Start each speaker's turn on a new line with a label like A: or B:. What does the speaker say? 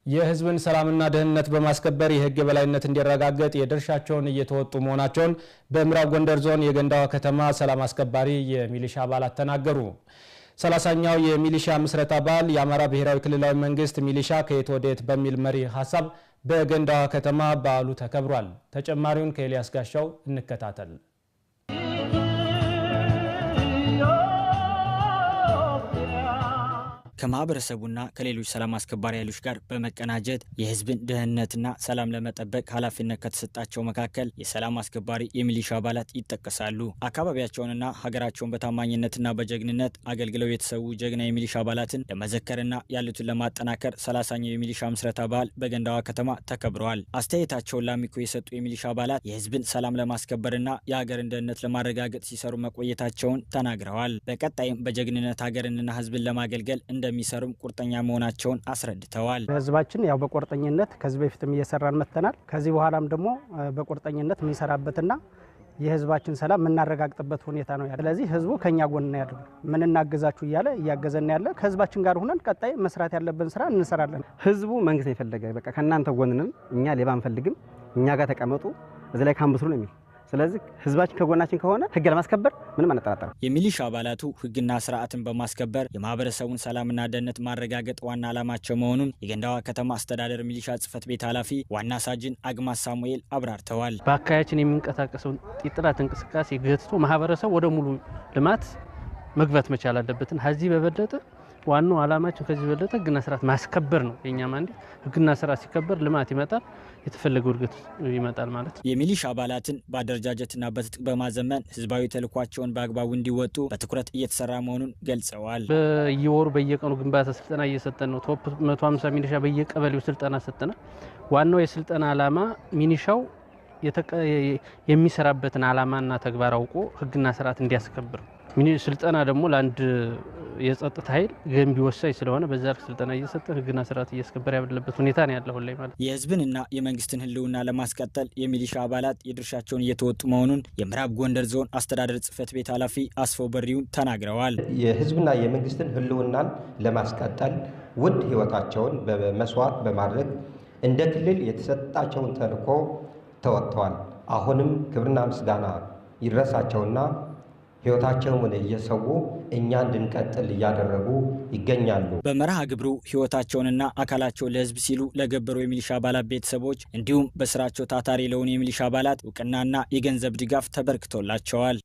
A: የህዝብን ሰላምና ደህንነት በማስከበር የህግ የበላይነት እንዲረጋገጥ የድርሻቸውን እየተወጡ መሆናቸውን በምዕራብ ጎንደር ዞን የገንዳዋ ከተማ ሰላም አስከባሪ የሚሊሻ አባላት ተናገሩ። 30ኛው የሚሊሻ ምስረታ በዓል የአማራ ብሔራዊ ክልላዊ መንግስት ሚሊሻ ከየት ወዴት በሚል መሪ ሐሳብ በገንዳዋ ከተማ በዓሉ ተከብሯል። ተጨማሪውን ከኤልያስ ጋሻው እንከታተል።
B: ከማህበረሰቡና ከሌሎች ሰላም አስከባሪ ኃይሎች ጋር በመቀናጀት የህዝብን ደህንነትና ሰላም ለመጠበቅ ኃላፊነት ከተሰጣቸው መካከል የሰላም አስከባሪ የሚሊሻ አባላት ይጠቀሳሉ። አካባቢያቸውንና ሀገራቸውን በታማኝነትና በጀግንነት አገልግለው የተሰዉ ጀግና የሚሊሻ አባላትን ለመዘከርና ያሉትን ለማጠናከር 30ኛው የሚሊሻ ምስረታ በዓል በገንዳዋ ከተማ ተከብሯል። አስተያየታቸውን ለአሚኮ የሰጡ የሚሊሻ አባላት የህዝብን ሰላም ለማስከበርና የሀገርን ደህንነት ለማረጋገጥ ሲሰሩ መቆየታቸውን ተናግረዋል። በቀጣይም በጀግንነት ሀገርንና ህዝብን ለማገልገል እንደሚሰሩም ቁርጠኛ መሆናቸውን አስረድተዋል።
C: ህዝባችን ያው በቁርጠኝነት ከዚህ በፊትም እየሰራን መተናል። ከዚህ በኋላም ደግሞ በቁርጠኝነት ምንሰራበትና የህዝባችን ሰላም ምናረጋግጥበት ሁኔታ ነው ያለው። ስለዚህ ህዝቡ ከኛ ጎን ነው ያለው። ምን እናገዛችሁ እያለ እያገዘን ያለ ከህዝባችን ጋር ሆነን ቀጣይ መስራት ያለብን ስራ እንሰራለን።
D: ህዝቡ መንግስት ይፈልጋ በቃ ከናንተ ጎን ነን፣ እኛ ሌባ አንፈልግም፣ እኛ ጋር ተቀመጡ፣ እዚህ ላይ ካምብስሩ ነው የሚል። ስለዚህ ህዝባችን ከጎናችን ከሆነ ህግ ለማስከበር ምንም አንጠራጠርም።
B: የሚሊሻ አባላቱ ህግና ስርዓትን በማስከበር የማህበረሰቡን ሰላምና ደህንነት ማረጋገጥ ዋና ዓላማቸው መሆኑን የገንዳዋ ከተማ አስተዳደር ሚሊሻ ጽፈት ቤት ኃላፊ ዋና ሳጅን አግማስ ሳሙኤል አብራርተዋል።
C: በአካባቢያችን የሚንቀሳቀሰው የጥላት እንቅስቃሴ ገትቶ ማህበረሰቡ ወደ ሙሉ ልማት መግባት መቻል አለበትን ከዚህ በበለጠ ዋናው ዓላማችን ከዚህ በለጠ ህግና ስርዓት ማስከበር ነው። የኛ ማንዴት ህግና ስርዓት ሲከበር ልማት ይመጣል፣ የተፈለገው እድገት ይመጣል ማለት ነው።
B: የሚሊሻ አባላትን በአደረጃጀትና በትጥቅ በማዘመን ህዝባዊ ተልኳቸውን በአግባቡ እንዲወጡ በትኩረት እየተሰራ መሆኑን ገልጸዋል።
C: በየወሩ በየቀኑ ግንባታ ስልጠና እየሰጠን ነው። ቶፕ 150 ሚሊሻ በየቀበሌው ስልጠና ሰጠና ዋናው የስልጠና ዓላማ ሚሊሻው የሚሰራበትን ዓላማና ተግባር አውቆ ህግና ስርዓት እንዲያስከብር ስልጠና ደግሞ ለአንድ የጸጥታ ኃይል ገንቢ ወሳኝ ስለሆነ በዛ ስልጠና እየሰጠ ህግና ስርዓት እያስከበረ ያለበት ሁኔታ ነው ያለው ላይ ማለት።
B: የህዝብንና የመንግስትን ህልውና ለማስቀጠል የሚሊሻ አባላት የድርሻቸውን እየተወጡ መሆኑን የምዕራብ ጎንደር ዞን አስተዳደር ጽፈት ቤት ኃላፊ አስፈው በሪውን ተናግረዋል።
E: የህዝብና የመንግስትን ህልውናን ለማስቀጠል ውድ ህይወታቸውን በመስዋዕት በማድረግ እንደ ክልል የተሰጣቸውን ተልዕኮ ተወጥተዋል። አሁንም ክብርና ምስጋና ይድረሳቸውና ህይወታቸውን እየሰዉ እኛ እንድንቀጥል እያደረጉ ይገኛሉ።
B: በመርሃ ግብሩ ህይወታቸውንና አካላቸውን ለህዝብ ሲሉ ለገበሩ የሚሊሻ አባላት ቤተሰቦች እንዲሁም በስራቸው ታታሪ ለሆኑ የሚሊሻ አባላት እውቅናና የገንዘብ ድጋፍ ተበርክቶላቸዋል።